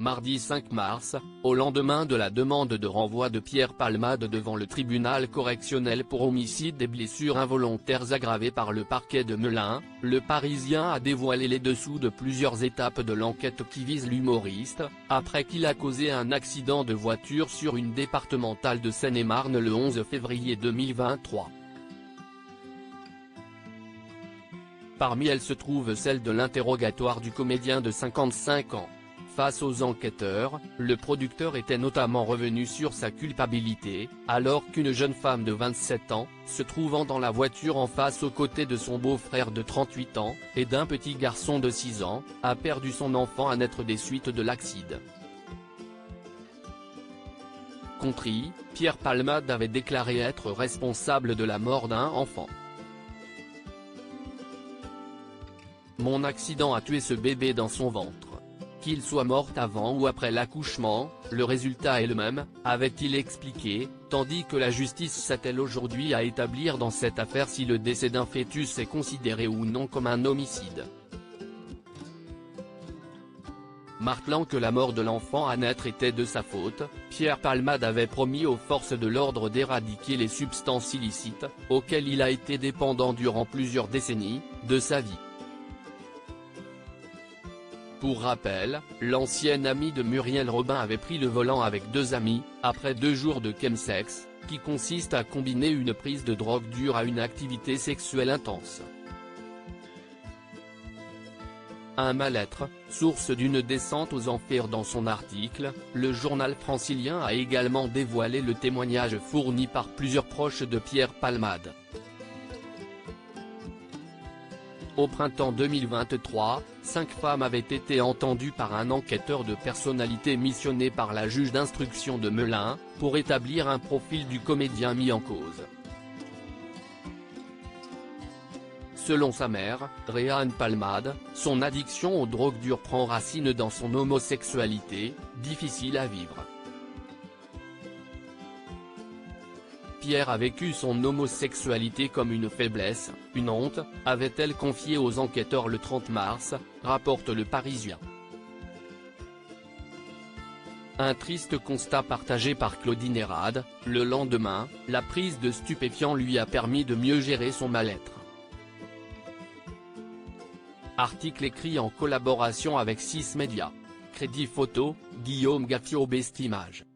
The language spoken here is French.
Mardi 5 mars, au lendemain de la demande de renvoi de Pierre Palmade devant le tribunal correctionnel pour homicide et blessures involontaires aggravées par le parquet de Melun, le Parisien a dévoilé les dessous de plusieurs étapes de l'enquête qui vise l'humoriste, après qu'il a causé un accident de voiture sur une départementale de Seine-et-Marne le 11 février 2023. Parmi elles se trouve celle de l'interrogatoire du comédien de 55 ans. Face aux enquêteurs, le producteur était notamment revenu sur sa culpabilité, alors qu'une jeune femme de 27 ans, se trouvant dans la voiture en face aux côtés de son beau-frère de 38 ans, et d'un petit garçon de 6 ans, a perdu son enfant à naître des suites de l'accident. Contrit, Pierre Palmade avait déclaré être responsable de la mort d'un enfant. Mon accident a tué ce bébé dans son ventre. Qu'il soit mort avant ou après l'accouchement, le résultat est le même, avait-il expliqué, tandis que la justice s'attelle aujourd'hui à établir dans cette affaire si le décès d'un fœtus est considéré ou non comme un homicide. Martelant que la mort de l'enfant à naître était de sa faute, Pierre Palmade avait promis aux forces de l'ordre d'éradiquer les substances illicites, auxquelles il a été dépendant durant plusieurs décennies, de sa vie. Pour rappel, l'ancienne amie de Muriel Robin avait pris le volant avec 2 amis, après 2 jours de chemsex, qui consiste à combiner une prise de drogue dure à une activité sexuelle intense. Un mal-être, source d'une descente aux enfers. Dans son article, le journal francilien a également dévoilé le témoignage fourni par plusieurs proches de Pierre Palmade. Au printemps 2023, 5 femmes avaient été entendues par un enquêteur de personnalité missionné par la juge d'instruction de Melun, pour établir un profil du comédien mis en cause. Selon sa mère, Réanne Palmade, son addiction aux drogues dures prend racine dans son homosexualité, difficile à vivre. Pierre a vécu son homosexualité comme une faiblesse, une honte, avait-elle confié aux enquêteurs le 30 mars, rapporte Le Parisien. Un triste constat partagé par Claudine Errade, le lendemain, la prise de stupéfiants lui a permis de mieux gérer son mal-être. Article écrit en collaboration avec 6 médias. Crédit photo, Guillaume Gaffio. Best Images.